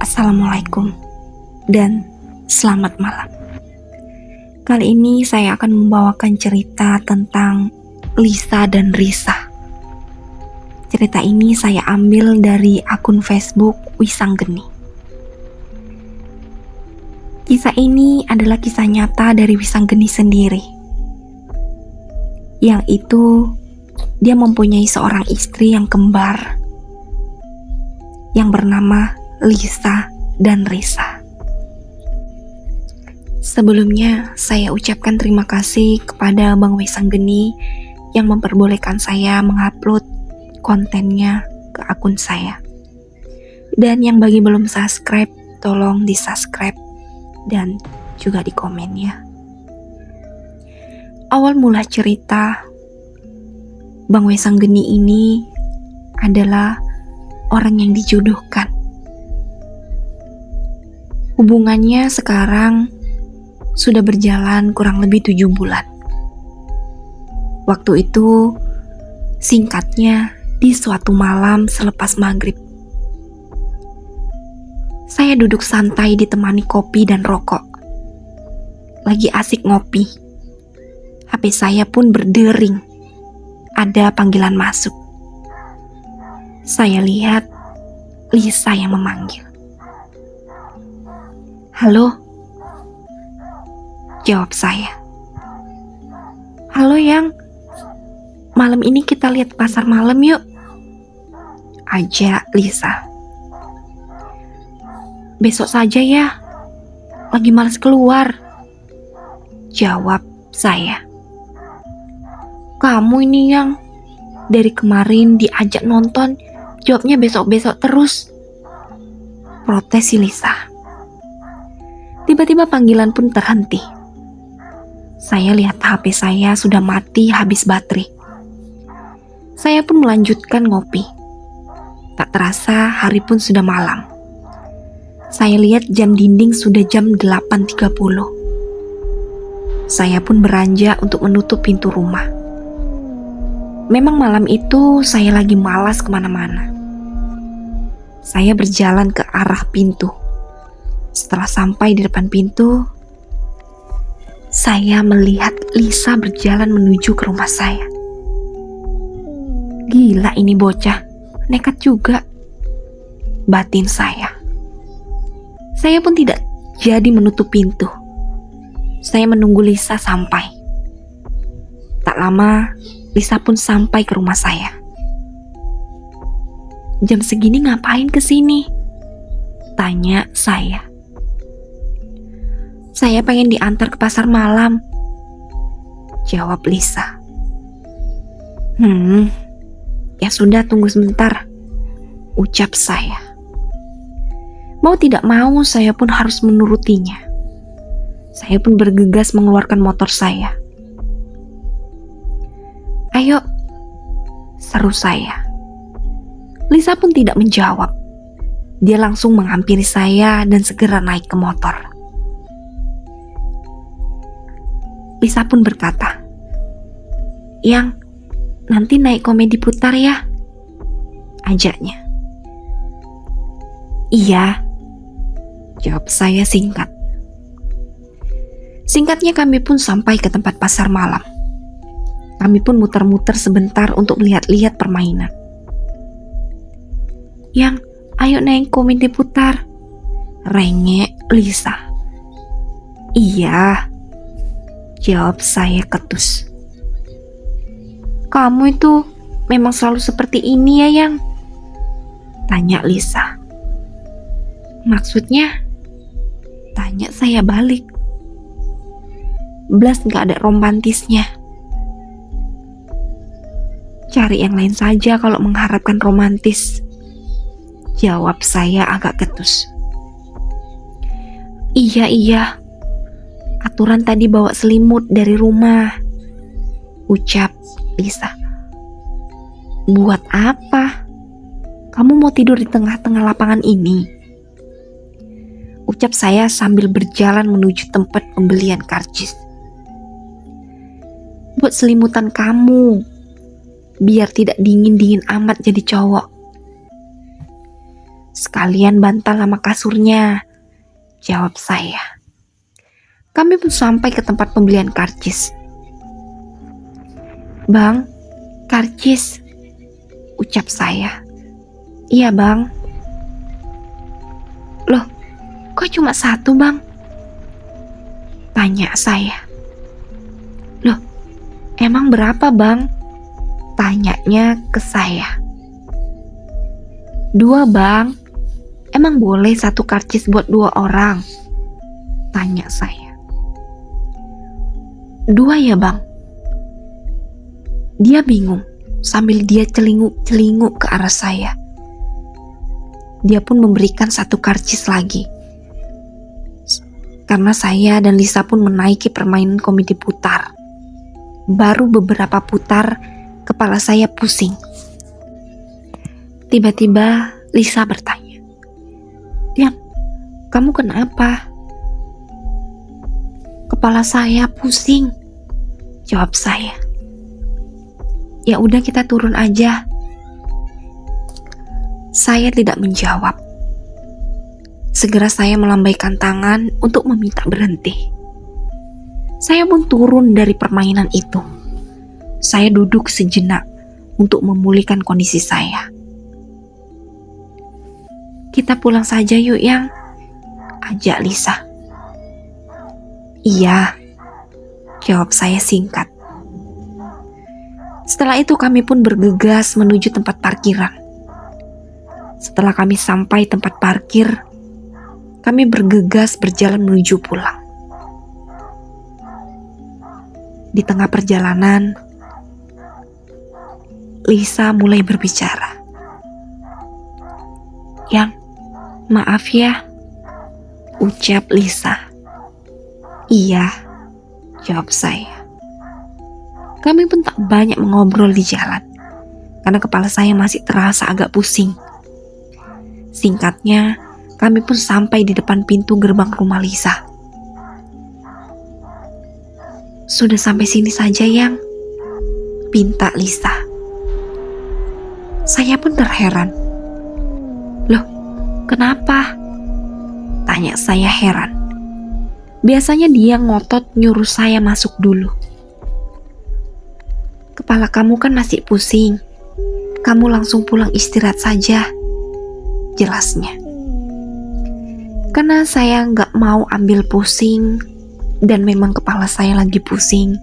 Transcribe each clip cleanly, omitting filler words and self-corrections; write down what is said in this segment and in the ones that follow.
Assalamualaikum dan selamat malam. Kali ini saya akan membawakan cerita tentang Lisa dan Risa. Cerita ini saya ambil dari akun Facebook Wisanggeni. Kisah ini adalah kisah nyata dari Wisanggeni sendiri. Yang itu, dia mempunyai seorang istri yang kembar yang bernama Lisa dan Risa. Sebelumnya, saya ucapkan terima kasih kepada Bang Wisanggeni yang memperbolehkan saya mengupload kontennya ke akun saya. Dan yang bagi belum subscribe, tolong di subscribe dan juga di komen ya. Awal mula cerita, Bang Wisanggeni ini adalah orang yang dijodohkan. Hubungannya sekarang sudah berjalan kurang lebih 7 bulan. Waktu itu, singkatnya, di suatu malam selepas maghrib, saya duduk santai ditemani kopi dan rokok. Lagi asik ngopi. HP saya pun berdering. Ada panggilan masuk. Saya lihat Lisa yang memanggil. "Halo?" Jawab saya. "Halo Yang, malam ini kita lihat pasar malam yuk," ajak Lisa. "Besok saja ya, lagi malas keluar," jawab saya. "Kamu ini Yang, dari kemarin diajak nonton, jawabnya besok-besok terus," protes si Lisa. Tiba-tiba panggilan pun terhenti. Saya lihat HP saya sudah mati habis baterai. Saya pun melanjutkan ngopi. Tak terasa hari pun sudah malam. Saya lihat jam dinding sudah jam 8.30. Saya pun beranjak untuk menutup pintu rumah. Memang malam itu saya lagi malas kemana-mana. Saya berjalan ke arah pintu. Setelah sampai di depan pintu, saya melihat Lisa berjalan menuju ke rumah saya. Gila ini bocah, nekat juga, batin saya. Saya pun tidak jadi menutup pintu. Saya menunggu Lisa sampai. Tak lama, Lisa pun sampai ke rumah saya. "Jam segini ngapain kesini?" tanya saya. "Saya pengen diantar ke pasar malam," jawab Lisa. Ya sudah, tunggu sebentar," ucap saya. Mau tidak mau, saya pun harus menurutinya. Saya pun bergegas mengeluarkan motor saya. "Ayo," seru saya. Lisa pun tidak menjawab. Dia langsung menghampiri saya dan segera naik ke motor. Lisa pun berkata, "Yang, nanti naik komedi putar ya," ajaknya. "Iya," jawab saya singkat. Singkatnya kami pun sampai ke tempat pasar malam. Kami pun muter-muter sebentar untuk melihat-lihat permainan. "Yang, ayo naik komedi putar," rengek Lisa. "Iya," jawab saya ketus. "Kamu itu memang selalu seperti ini ya Yang?" tanya Lisa. "Maksudnya?" tanya saya balik. "Blas gak ada romantisnya." "Cari yang lain saja kalau mengharapkan romantis," jawab saya agak ketus. Iya, aturan tadi bawa selimut dari rumah," ucap Lisa. "Buat apa? Kamu mau tidur di tengah-tengah lapangan ini?" ucap saya sambil berjalan menuju tempat pembelian karcis. "Buat selimutan kamu, biar tidak dingin-dingin amat jadi cowok." Sekalian bantal sama kasurnya, jawab saya. Kami pun sampai ke tempat pembelian karcis. Bang, karcis, ucap saya. Iya bang. Loh, kok cuma satu bang? Tanya saya. Loh, emang berapa bang? Tanyanya ke saya. 2 bang. Emang boleh satu karcis buat 2 orang? Tanya saya. 2 ya bang? Dia bingung sambil dia celinguk-celinguk ke arah saya. Dia pun memberikan 1 karcis lagi. Karena saya dan Lisa pun menaiki permainan komedi putar. Baru beberapa putar, kepala saya pusing. Tiba-tiba Lisa bertanya, "Yang, kamu kenapa?" "Kepala saya pusing," jawab saya. "Ya udah kita turun aja." Saya tidak menjawab. Segera saya melambaikan tangan untuk meminta berhenti. Saya pun turun dari permainan itu. Saya duduk sejenak untuk memulihkan kondisi saya. "Kita pulang saja yuk Yang," ajak Lisa. "Iya," jawab saya singkat. Setelah itu kami pun bergegas menuju tempat parkiran. Setelah kami sampai tempat parkir, kami bergegas berjalan menuju pulang. Di tengah perjalanan, Lisa mulai berbicara. "Yang, maaf ya," ucap Lisa. "Iya," jawab saya. Kami pun tak banyak mengobrol di jalan, karena kepala saya masih terasa agak pusing. Singkatnya, kami pun sampai di depan pintu gerbang rumah Lisa. "Sudah sampai sini saja Yang," pinta Lisa. Saya pun terheran. "Loh, kenapa?" tanya saya heran. Biasanya dia ngotot nyuruh saya masuk dulu. "Kepala kamu kan masih pusing. Kamu langsung pulang istirahat saja," jelasnya. Karena saya nggak mau ambil pusing dan memang kepala saya lagi pusing,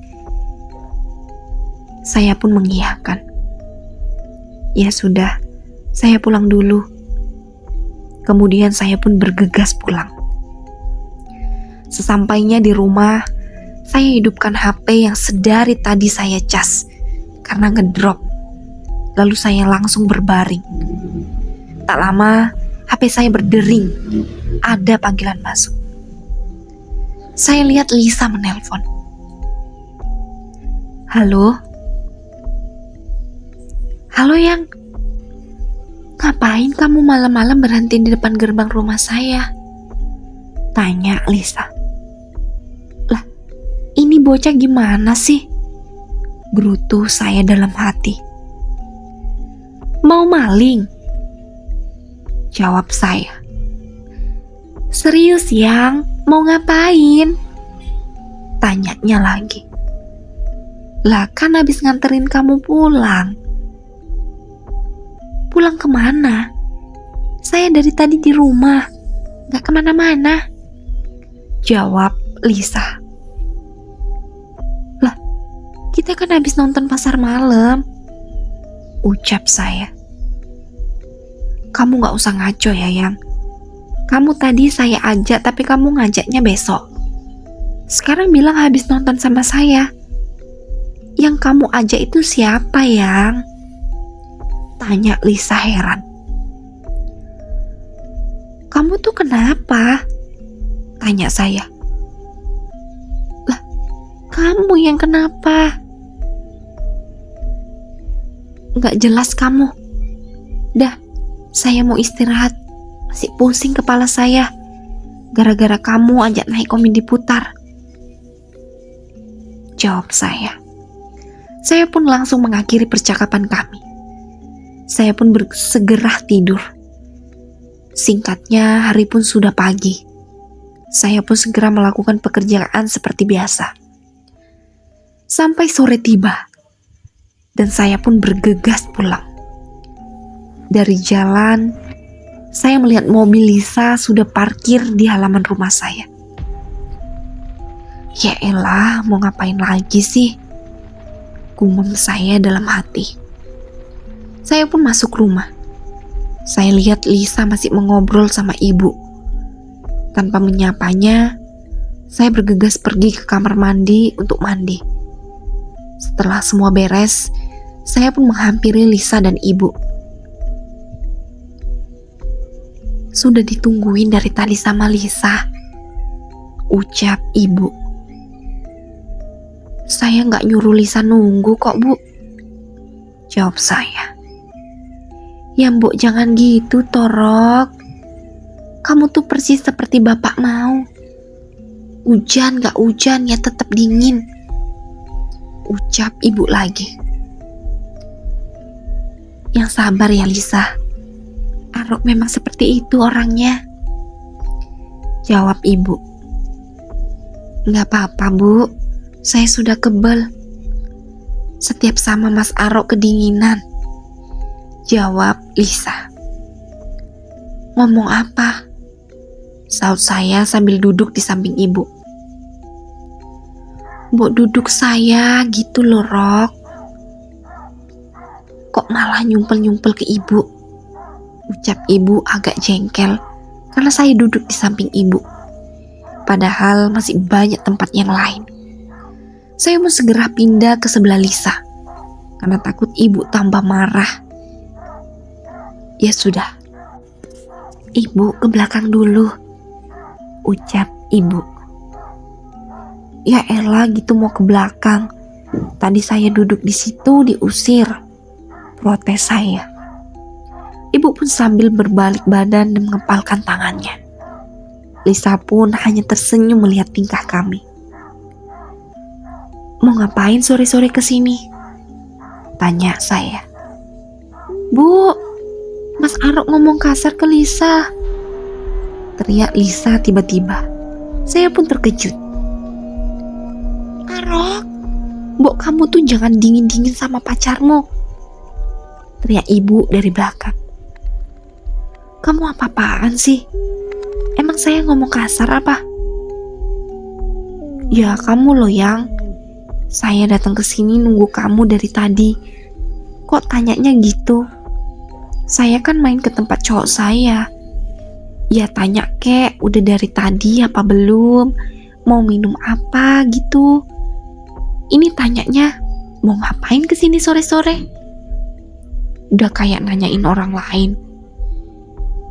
saya pun mengiyakan. "Ya sudah, saya pulang dulu." Kemudian saya pun bergegas pulang. Sesampainya di rumah, saya hidupkan HP yang sedari tadi saya cas karena ngedrop. Lalu saya langsung berbaring. Tak lama, HP saya berdering. Ada panggilan masuk. Saya lihat Lisa menelpon. "Halo? Halo Yang, ngapain kamu malam-malam berhenti di depan gerbang rumah saya?" tanya Lisa. "Lah, ini bocah gimana sih?" gerutu saya dalam hati. "Mau maling?" jawab saya. "Serius Yang, mau ngapain?" tanyanya lagi. "Lah kan habis nganterin kamu pulang." "Pulang kemana? Saya dari tadi di rumah, gak kemana-mana," jawab Lisa. "Lah, kita kan habis nonton pasar malam," ucap saya. "Kamu gak usah ngaco ya Yang. Kamu tadi saya ajak tapi kamu ngajaknya besok. Sekarang bilang habis nonton sama saya. Yang kamu ajak itu siapa Yang?" tanya Lisa heran. "Kamu tuh kenapa?" tanya saya. "Lah, kamu yang kenapa?" "Nggak jelas kamu. Dah, saya mau istirahat. Masih pusing kepala saya. Gara-gara kamu ajak naik komedi putar," jawab saya. Saya pun langsung mengakhiri percakapan kami. Saya pun segera tidur. Singkatnya, hari pun sudah pagi. Saya pun segera melakukan pekerjaan seperti biasa. Sampai sore tiba, dan saya pun bergegas pulang. Dari jalan, saya melihat mobil Lisa sudah parkir di halaman rumah saya. Ya elah, mau ngapain lagi sih? Gumam saya dalam hati. Saya pun masuk rumah. Saya lihat Lisa masih mengobrol sama ibu. Tanpa menyapanya, saya bergegas pergi ke kamar mandi untuk mandi. Setelah semua beres, saya pun menghampiri Lisa dan ibu. Sudah ditungguin dari tadi sama Lisa, ucap ibu. Saya gak nyuruh Lisa nunggu kok, Bu, jawab saya. Ya Mbok, jangan gitu Torok. Kamu tuh persis seperti bapak mau. Hujan gak hujan ya tetap dingin, ucap ibu lagi. Yang sabar ya Lisa, Arok memang seperti itu orangnya, jawab ibu. Gak apa-apa Bu, saya sudah kebal. Setiap sama Mas Arok kedinginan, jawab Lisa. Ngomong apa? Saut saya sambil duduk di samping ibu. Mbok duduk saya gitu loh Rok. Kok malah nyumpel-nyumpel ke ibu, ucap ibu agak jengkel karena saya duduk di samping ibu. Padahal masih banyak tempat yang lain. Saya pun segera pindah ke sebelah Lisa karena takut ibu tambah marah. Ya sudah, ibu ke belakang dulu, ucap ibu. Ya elah gitu mau ke belakang. Tadi saya duduk di situ diusir, protes saya. Ibu pun sambil berbalik badan dan mengepalkan tangannya. Lisa pun hanya tersenyum melihat tingkah kami. Mau ngapain sore-sore kesini? Tanya saya. Bu, Mas Arok ngomong kasar ke Lisa, teriak Lisa tiba-tiba. Saya pun terkejut. Arok, Mbok kamu tuh jangan dingin-dingin sama pacarmu, teriak ibu dari belakang. Kamu apa-apaan sih? Emang saya ngomong kasar apa? Ya kamu loh yang. Saya datang ke sini nunggu kamu dari tadi. Kok tanyanya gitu? Saya kan main ke tempat cowok saya. Ya tanya kek, udah dari tadi apa belum? Mau minum apa gitu? Ini tanyanya mau ngapain kesini sore-sore? Udah kayak nanyain orang lain,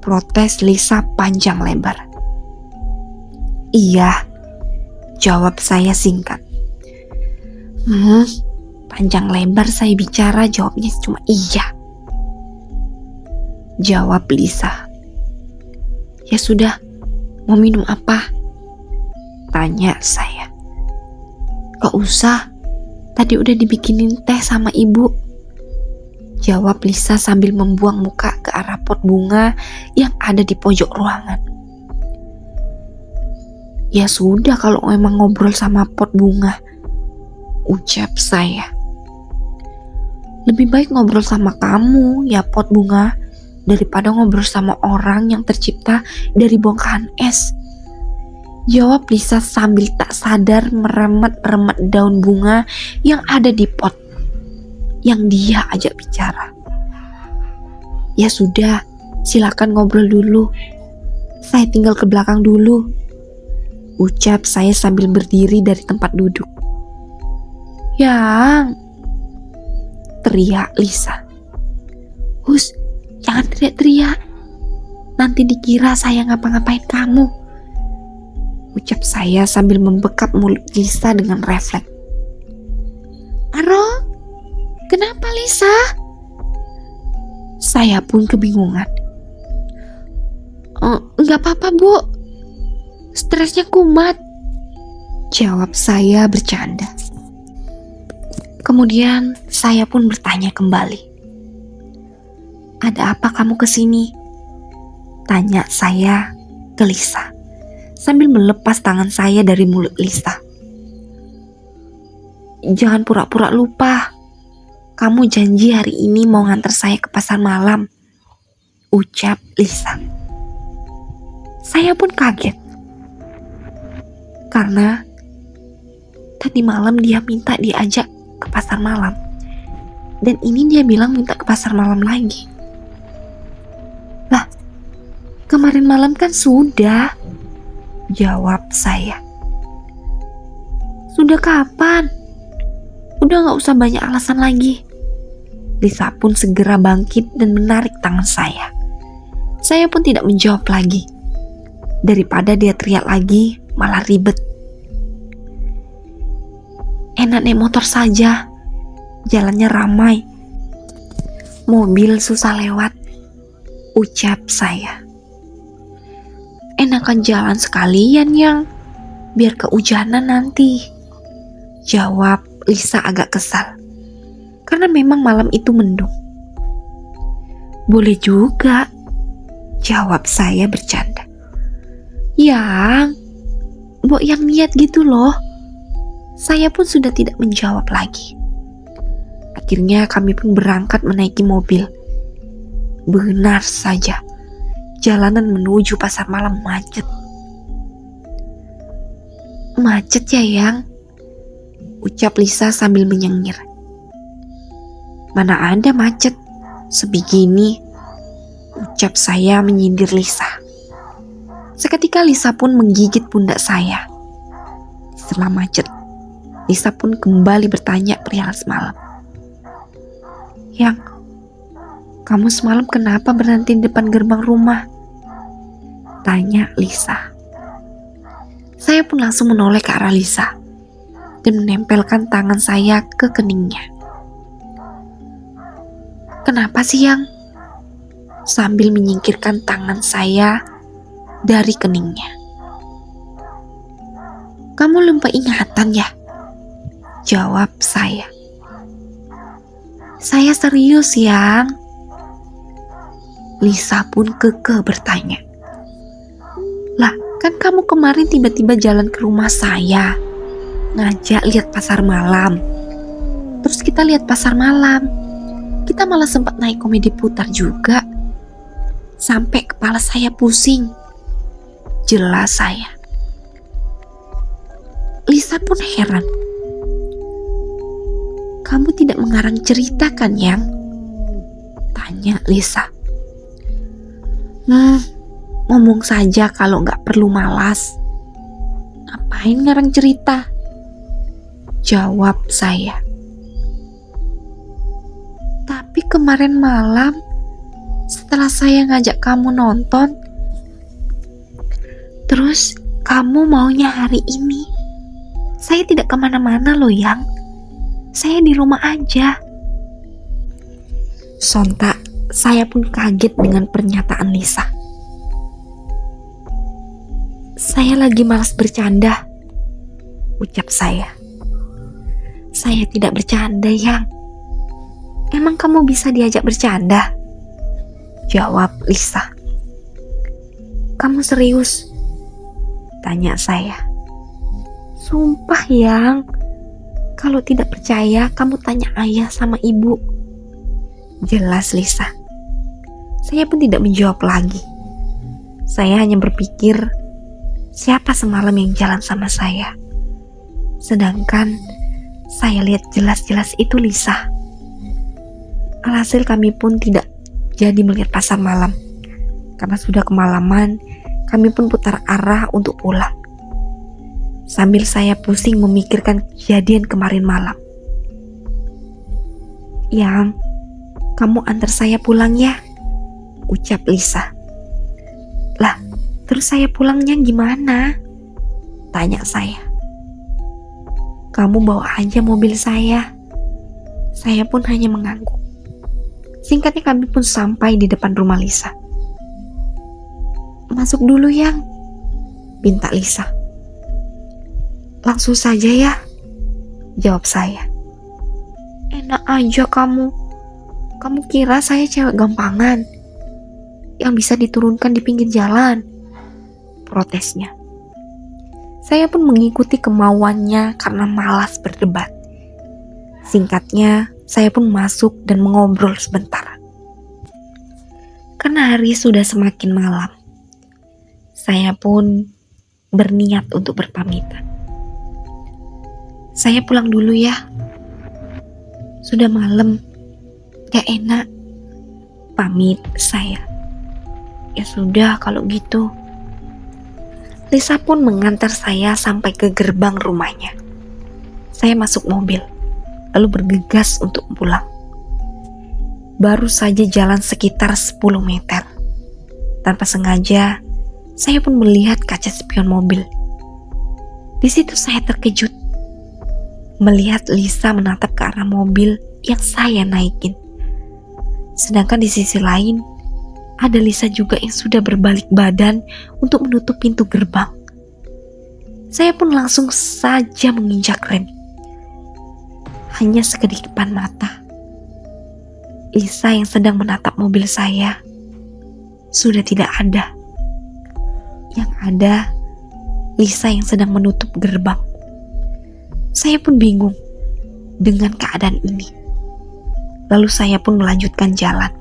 protes Lisa panjang lebar. Iya, jawab saya singkat. Panjang lebar saya bicara, jawabnya cuma iya, jawab Lisa. Ya sudah, mau minum apa? Tanya saya. Gak usah, tadi udah dibikinin teh sama ibu, jawab Lisa sambil membuang muka ke arah pot bunga yang ada di pojok ruangan. Ya sudah kalau memang ngobrol sama pot bunga, ucap saya. Lebih baik ngobrol sama kamu ya pot bunga, daripada ngobrol sama orang yang tercipta dari bongkahan es, jawab Lisa sambil tak sadar meremet-remet daun bunga yang ada di pot yang dia ajak bicara. Ya sudah, silakan ngobrol dulu, saya tinggal ke belakang dulu, ucap saya sambil berdiri dari tempat duduk. Yang, teriak Lisa. Hus, jangan teriak-teriak, nanti dikira saya ngapa-ngapain kamu, ucap saya sambil membekap mulut Lisa dengan refleks. Aro, kenapa Lisa? Saya pun kebingungan. Enggak apa-apa Bu, stresnya kumat, jawab saya bercanda. Kemudian saya pun bertanya kembali. Ada apa kamu kesini? Tanya saya ke Lisa sambil melepas tangan saya dari mulut Lisa. Jangan pura-pura lupa. Kamu janji hari ini mau nganter saya ke pasar malam, ucap Lisa. Saya pun kaget. Karena tadi malam dia minta diajak ke pasar malam. Dan ini dia bilang minta ke pasar malam lagi. Lah, kemarin malam kan sudah, jawab saya. Sudah kapan? Udah gak usah banyak alasan lagi. Lisa pun segera bangkit dan menarik tangan saya. Saya pun tidak menjawab lagi. Daripada dia teriak lagi, malah ribet. Enak naik motor saja. Jalannya ramai. Mobil susah lewat, ucap saya. Enakan jalan sekalian yang, biar kehujanan nanti, jawab Lisa agak kesal. Karena memang malam itu mendung. Boleh juga, jawab saya bercanda. Yang, Mbok yang niat gitu loh. Saya pun sudah tidak menjawab lagi. Akhirnya kami pun berangkat menaiki mobil. Benar saja, jalanan menuju pasar malam macet. Macet ya Yang? Ucap Lisa sambil menyengir. Mana ada macet sebegini, ucap saya menyindir Lisa. Seketika Lisa pun menggigit pundak saya. Setelah macet, Lisa pun kembali bertanya perihal semalam. Yang, kamu semalam kenapa berhenti di depan gerbang rumah? Tanya Lisa. Saya pun langsung menoleh ke arah Lisa dan menempelkan tangan saya ke keningnya. Kenapa sih Yang? Sambil menyingkirkan tangan saya dari keningnya. Kamu lupa ingatan ya? Jawab saya. Saya serius Yang. Lisa pun kekeh bertanya. Lah, kan kamu kemarin tiba-tiba jalan ke rumah saya, ngajak lihat pasar malam. Terus kita lihat pasar malam. Kita malah sempat naik komedi putar juga. Sampai kepala saya pusing. Jelas saya. Lisa pun heran. Kamu tidak mengarang cerita kan Yang? Tanya Lisa. Ngomong saja kalau gak perlu malas. Ngapain ngarang cerita? Jawab saya. Tapi kemarin malam, setelah saya ngajak kamu nonton, terus kamu maunya hari ini, saya tidak kemana-mana loh Yang. Saya di rumah aja. Sontak saya pun kaget dengan pernyataan Lisa. Saya lagi malas bercanda, ucap saya. Saya tidak bercanda Yang. Emang kamu bisa diajak bercanda? Jawab Lisa. Kamu serius? Tanya saya. Sumpah Yang. Kalau tidak percaya, kamu tanya ayah sama ibu. Jelas Lisa. Saya pun tidak menjawab lagi. Saya hanya berpikir, siapa semalam yang jalan sama saya? Sedangkan saya lihat jelas-jelas itu Lisa. Alhasil kami pun tidak jadi melihat pasar malam. Karena sudah kemalaman, kami pun putar arah untuk pulang. Sambil saya pusing memikirkan kejadian kemarin malam. Yang, kamu antar saya pulang ya, ucap Lisa. Lah, terus saya pulangnya gimana? Tanya saya. Kamu bawa aja mobil saya. Saya pun hanya mengangguk. Singkatnya kami pun sampai di depan rumah Lisa. Masuk dulu Yang, pinta Lisa. Langsung saja ya, jawab saya. Enak aja kamu. Kamu kira saya cewek gampangan? yang bisa diturunkan di pinggir jalan, protesnya. Saya pun mengikuti kemauannya karena malas berdebat. Singkatnya, saya pun masuk dan mengobrol sebentar. Karena hari sudah semakin malam, saya pun berniat untuk berpamitan. Saya pulang dulu ya. Sudah malam, gak enak. Pamit saya. Ya sudah kalau gitu. Lisa pun mengantar saya sampai ke gerbang rumahnya. Saya masuk mobil, lalu bergegas untuk pulang. Baru saja jalan sekitar 10 meter. Tanpa sengaja, saya pun melihat kaca spion mobil. Di situ saya terkejut, melihat Lisa menatap ke arah mobil yang saya naikin. Sedangkan di sisi lain, ada Lisa juga yang sudah berbalik badan untuk menutup pintu gerbang. Saya pun langsung saja menginjak rem. Hanya sekedipan mata, Lisa yang sedang menatap mobil saya sudah tidak ada. Yang ada, Lisa yang sedang menutup gerbang. Saya pun bingung dengan keadaan ini. Lalu saya pun melanjutkan jalan.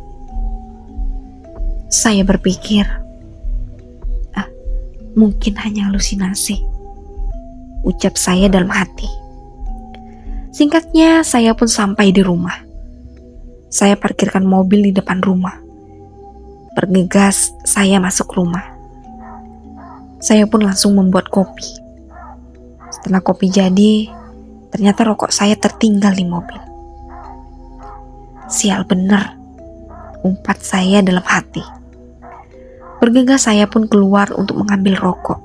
Saya berpikir, mungkin hanya halusinasi, ucap saya dalam hati. Singkatnya, saya pun sampai di rumah. Saya parkirkan mobil di depan rumah. Bergegas, saya masuk rumah. Saya pun langsung membuat kopi. Setelah kopi jadi, ternyata rokok saya tertinggal di mobil. Sial bener, umpat saya dalam hati. Bergegas saya pun keluar untuk mengambil rokok.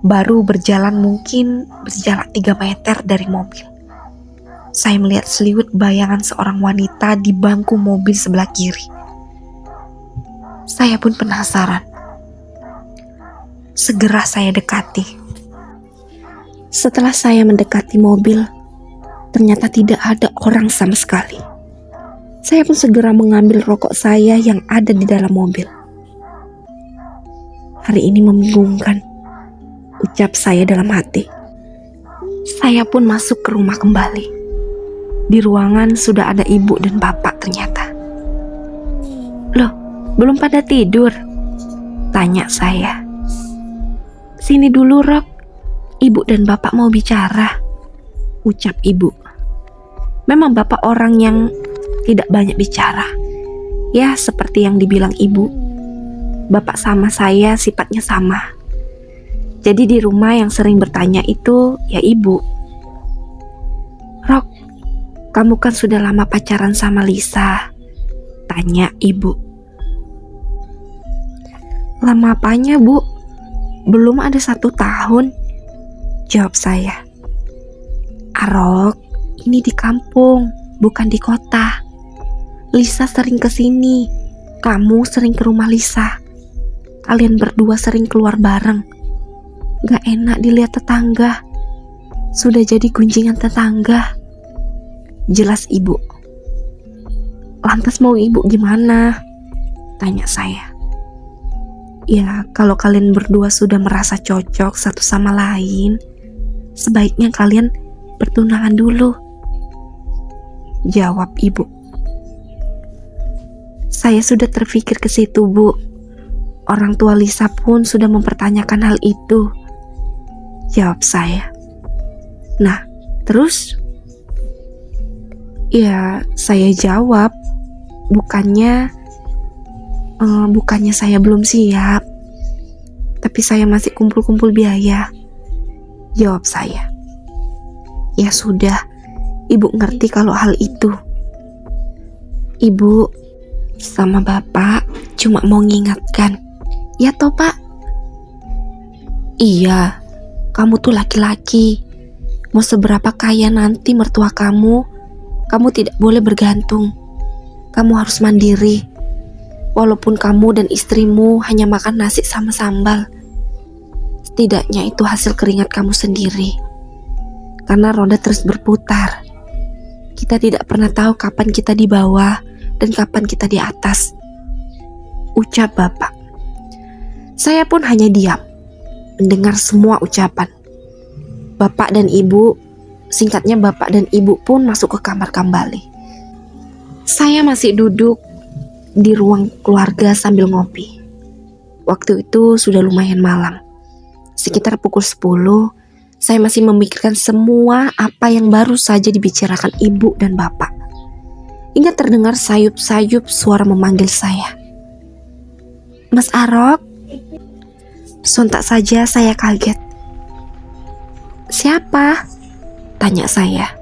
Baru berjalan 3 meter dari mobil, saya melihat seliwet bayangan seorang wanita di bangku mobil sebelah kiri. Saya pun penasaran. Segera saya dekati. Setelah saya mendekati mobil, ternyata tidak ada orang sama sekali. Saya pun segera mengambil rokok saya yang ada di dalam mobil. Hari ini membingungkan, ucap saya dalam hati. Saya pun masuk ke rumah kembali. Di ruangan sudah ada ibu dan bapak ternyata. Loh, belum pada tidur? Tanya saya. Sini dulu, Rok. Ibu dan bapak mau bicara, ucap ibu. Memang bapak orang yang tidak banyak bicara. Ya, seperti yang dibilang ibu. Bapak sama saya sifatnya sama. Jadi di rumah yang sering bertanya itu ya ibu. Rok, kamu kan sudah lama pacaran sama Lisa? Tanya ibu. Lama apanya, Bu? Belum ada 1 tahun, jawab saya. Rok, ini di kampung, bukan di kota. Lisa sering kesini. Kamu sering ke rumah Lisa. Kalian berdua sering keluar bareng. Gak enak dilihat tetangga. Sudah jadi gunjingan tetangga, jelas ibu. Lantas mau ibu gimana? Tanya saya. Ya, kalau kalian berdua sudah merasa cocok satu sama lain, sebaiknya kalian bertunangan dulu, jawab ibu. Saya sudah terpikir ke situ, Bu. Orang tua Lisa pun sudah mempertanyakan hal itu, jawab saya. Nah, terus? Ya, saya jawab, bukannya saya belum siap, tapi saya masih kumpul-kumpul biaya, jawab saya. Ya sudah, ibu ngerti kalau hal itu. Ibu sama bapak cuma mau ngingatkan, ya toh Pak? Iya, kamu tuh laki-laki. Mau seberapa kaya nanti mertua kamu tidak boleh bergantung. Kamu harus mandiri. Walaupun kamu dan istrimu hanya makan nasi sama sambal, setidaknya itu hasil keringat kamu sendiri. Karena roda terus berputar. Kita tidak pernah tahu kapan kita di bawah dan kapan kita di atas. ucap bapak. Saya pun hanya diam, mendengar semua ucapan. Bapak dan ibu, singkatnya bapak dan ibu pun masuk ke kamar kembali. Saya masih duduk di ruang keluarga sambil ngopi. Waktu itu sudah lumayan malam. Sekitar pukul 10, saya masih memikirkan semua apa yang baru saja dibicarakan ibu dan bapak. Hingga terdengar sayup-sayup suara memanggil saya. Mas Arok? Sontak saja saya kaget. Siapa? Tanya saya.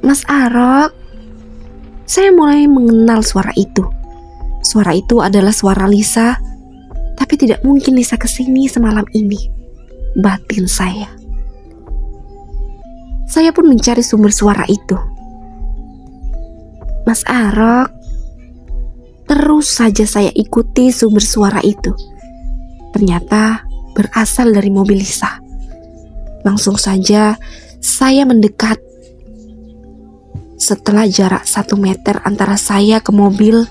Mas Arok. Saya mulai mengenal suara itu. Suara itu adalah suara Lisa. Tapi tidak mungkin Lisa kesini semalam ini. Batin saya. Saya pun mencari sumber suara itu. Mas Arok. Terus saja saya ikuti sumber suara itu. Ternyata berasal dari mobil Lisa. Langsung saja saya mendekat. Setelah jarak 1 meter antara saya ke mobil,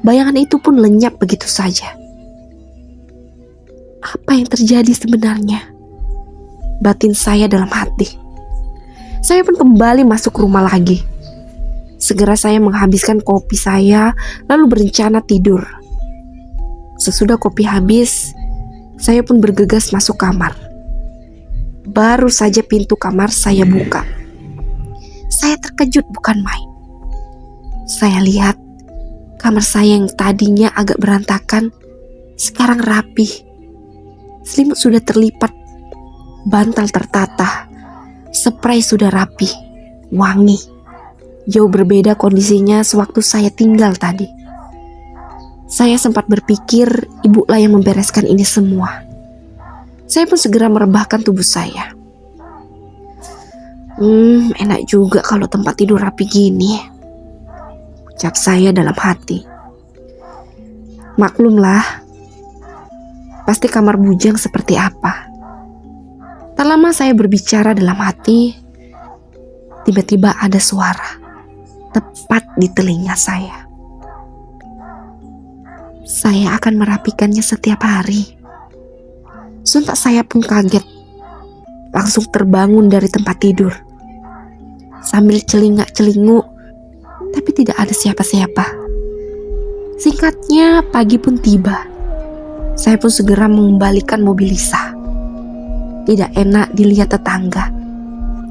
bayangan itu pun lenyap begitu saja. Apa yang terjadi sebenarnya? Batin saya dalam hati. Saya pun kembali masuk rumah lagi. Segera saya menghabiskan kopi saya, lalu berencana tidur. Sesudah kopi habis, saya pun bergegas masuk kamar. Baru saja pintu kamar saya buka, saya terkejut bukan main. Saya lihat kamar saya yang tadinya agak berantakan, sekarang rapih. Selimut sudah terlipat, bantal tertata, spray sudah rapi, wangi. Jauh berbeda kondisinya sewaktu saya tinggal tadi. Saya sempat berpikir ibulah yang membereskan ini semua. Saya pun segera merebahkan tubuh saya. Enak juga kalau tempat tidur rapi gini, ucap saya dalam hati. Maklumlah, pasti kamar bujang seperti apa. Tak lama saya berbicara dalam hati, tiba-tiba ada suara tepat di telinga saya. Saya akan merapikannya setiap hari. Sontak saya pun kaget, langsung terbangun dari tempat tidur. Sambil celingak-celinguk, tapi tidak ada siapa-siapa. Singkatnya, pagi pun tiba. Saya pun segera mengembalikan mobil Lisa. Tidak enak dilihat tetangga.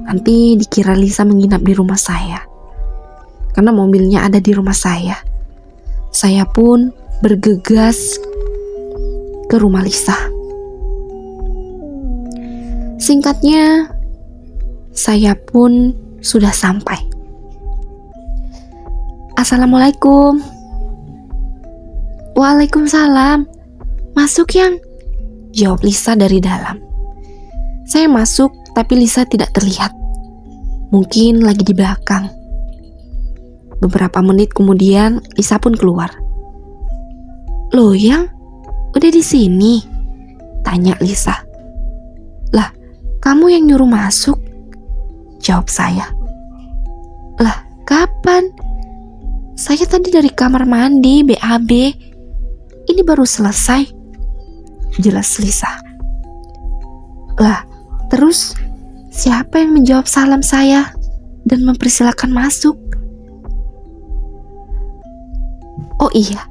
Nanti dikira Lisa menginap di rumah saya. Karena mobilnya ada di rumah saya. Saya pun bergegas ke rumah Lisa. Singkatnya, saya pun sudah sampai. Assalamualaikum. Waalaikumsalam. Masuk yang? Jawab Lisa dari dalam. Saya masuk, tapi Lisa tidak terlihat. Mungkin lagi di belakang. Beberapa menit kemudian, Lisa pun keluar. Loh yang? Udah di sini? Tanya Lisa. Lah, kamu yang nyuruh masuk? Jawab saya. Lah, kapan? Saya tadi dari kamar mandi, BAB. Ini baru selesai. Jelas Lisa. Lah, terus siapa yang menjawab salam saya dan mempersilakan masuk? Oh iya,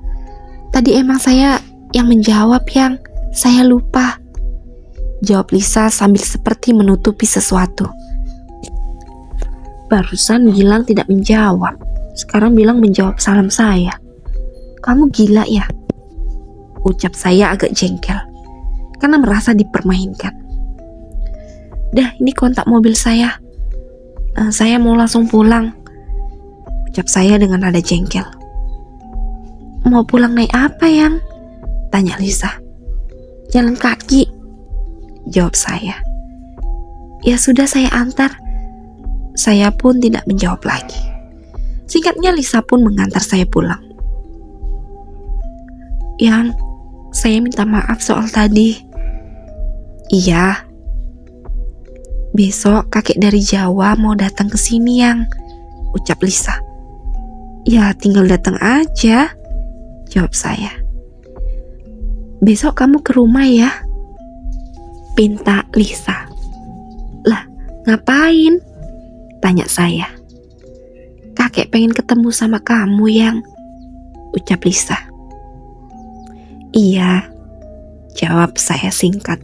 tadi emang saya yang menjawab yang, saya lupa. Jawab Lisa sambil seperti menutupi sesuatu. Barusan bilang tidak menjawab, sekarang bilang menjawab salam saya. Kamu gila ya? Ucap saya agak jengkel, karena merasa dipermainkan. Dah, ini kontak mobil saya. Saya mau langsung pulang. Ucap saya dengan nada jengkel. Mau pulang naik apa yang? Tanya Lisa. Jalan kaki. Jawab saya. Ya sudah, saya antar. Saya pun tidak menjawab lagi. Singkatnya Lisa pun mengantar saya pulang. Yang, saya minta maaf soal tadi. Iya. Besok kakek dari Jawa mau datang ke sini yang, ucap Lisa. Ya tinggal datang aja, jawab saya. besok kamu ke rumah ya, pinta Lisa. Lah, ngapain? Tanya saya. Kakek pengen ketemu sama kamu, Yang, ucap Lisa. Iya, jawab saya singkat.